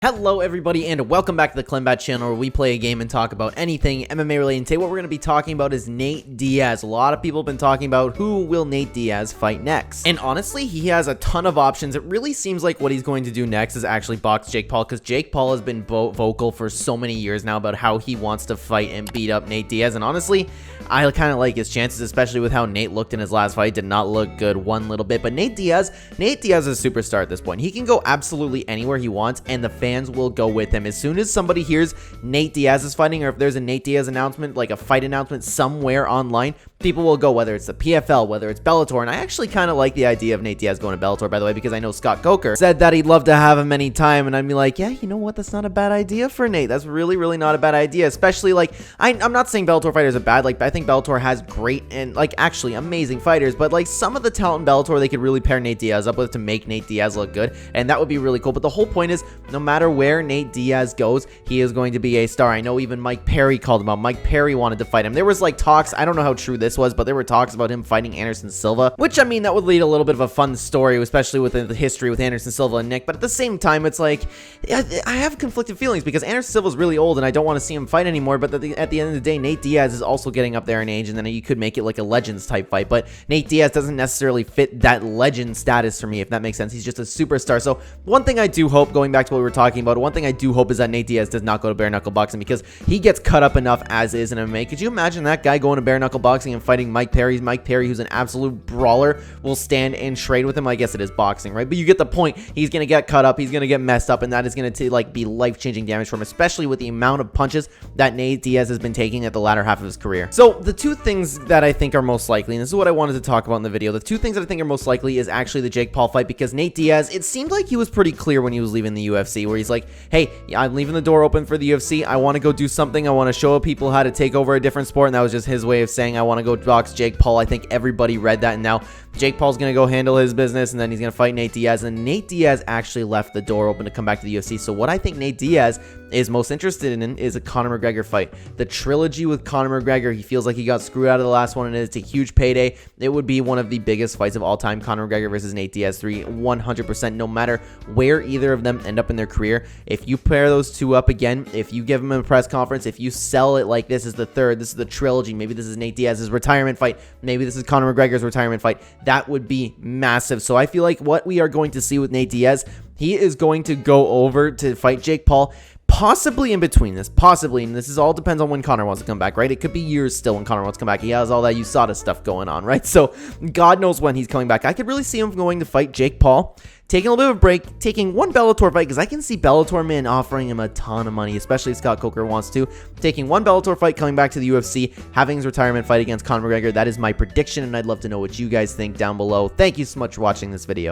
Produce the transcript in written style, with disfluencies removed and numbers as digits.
Hello everybody and welcome back to the CLEN channel where we play a game and talk about anything MMA related. And today what we're going to be talking about is Nate Diaz. A lot of people have been talking about who will Nate Diaz fight next. And honestly, he has a ton of options. It really seems like what he's going to do next is actually box Jake Paul, because Jake Paul has been vocal for so many years now about how he wants to fight and beat up Nate Diaz. And honestly, I kind of like his chances, especially with how Nate looked in his last fight. Did not look good one little bit. But Nate Diaz is a superstar at this point. He can go absolutely anywhere he wants and the fans will go with him. As soon as somebody hears Nate Diaz is fighting, or if there's a Nate Diaz announcement, like a fight announcement somewhere online, people will go, whether it's the PFL, whether it's Bellator. And I actually kind of like the idea of Nate Diaz going to Bellator, by the way, because I know Scott Coker said that he'd love to have him anytime, and I'd be like, yeah, you know what, that's not a bad idea for Nate. That's really not a bad idea, especially like I'm not saying Bellator fighters are bad. Like, I think Bellator has great and like actually amazing fighters, but like some of the talent in Bellator they could really pair Nate Diaz up with to make Nate Diaz look good, and that would be really cool. But the whole point is, no matter where Nate Diaz goes, he is going to be a star. I know even Mike Perry called him out. Mike Perry wanted to fight him. There was like talks, I don't know how true this was, but there were talks about him fighting Anderson Silva, which, I mean, that would lead a little bit of a fun story, especially with the history with Anderson Silva and Nick. But at the same time, it's like I have conflicted feelings, because Anderson Silva is really old and I don't want to see him fight anymore. But at the end of the day, Nate Diaz is also getting up there in age, and then you could make it like a Legends type fight. But Nate Diaz doesn't necessarily fit that legend status for me, if that makes sense. He's just a superstar. So one thing I do hope, going back to what we were talking about, one thing I do hope is that Nate Diaz does not go to bare knuckle boxing, because he gets cut up enough as is in MMA. Could you imagine that guy going to bare knuckle boxing and fighting Mike Perry? Mike Perry, who's an absolute brawler, will stand and trade with him. I guess it is boxing, right? But you get the point. He's going to get cut up. He's going to get messed up, and that is going to like be life-changing damage for him, especially with the amount of punches that Nate Diaz has been taking at the latter half of his career. So the two things that I think are most likely, and this is what I wanted to talk about in the video, the two things that I think are most likely is actually the Jake Paul fight, because Nate Diaz, it seemed like he was pretty clear when he was leaving the UFC, where he's like, hey, I'm leaving the door open for the UFC. I want to go do something. I want to show people how to take over a different sport, and that was just his way of saying, I want to go box Jake Paul. I think everybody read that, and now Jake Paul's going to go handle his business, and then he's going to fight Nate Diaz, and Nate Diaz actually left the door open to come back to the UFC. So what I think Nate Diaz is most interested in is a Conor McGregor fight. The trilogy with Conor McGregor, he feels like he got screwed out of the last one, and it's a huge payday. It would be one of the biggest fights of all time, Conor McGregor versus Nate Diaz 100%, no matter where either of them end up in their career. If you pair those two up again, if you give them a press conference, if you sell it like this is the third, this is the trilogy, maybe this is Nate Diaz's retirement fight, maybe this is Conor McGregor's retirement fight, that would be massive. So I feel like what we are going to see with Nate Diaz, he is going to go over to fight Jake Paul, possibly in between this, possibly, and this is all depends on when Conor wants to come back, right? It could be years still when Conor wants to come back. He has all that USADA stuff going on, right? So God knows when he's coming back. I could really see him going to fight Jake Paul, taking a little bit of a break, taking one Bellator fight, because I can see Bellator, man, offering him a ton of money, especially if Scott Coker wants to. Taking one Bellator fight, coming back to the UFC, having his retirement fight against Conor McGregor. That is my prediction, and I'd love to know what you guys think down below. Thank you so much for watching this video.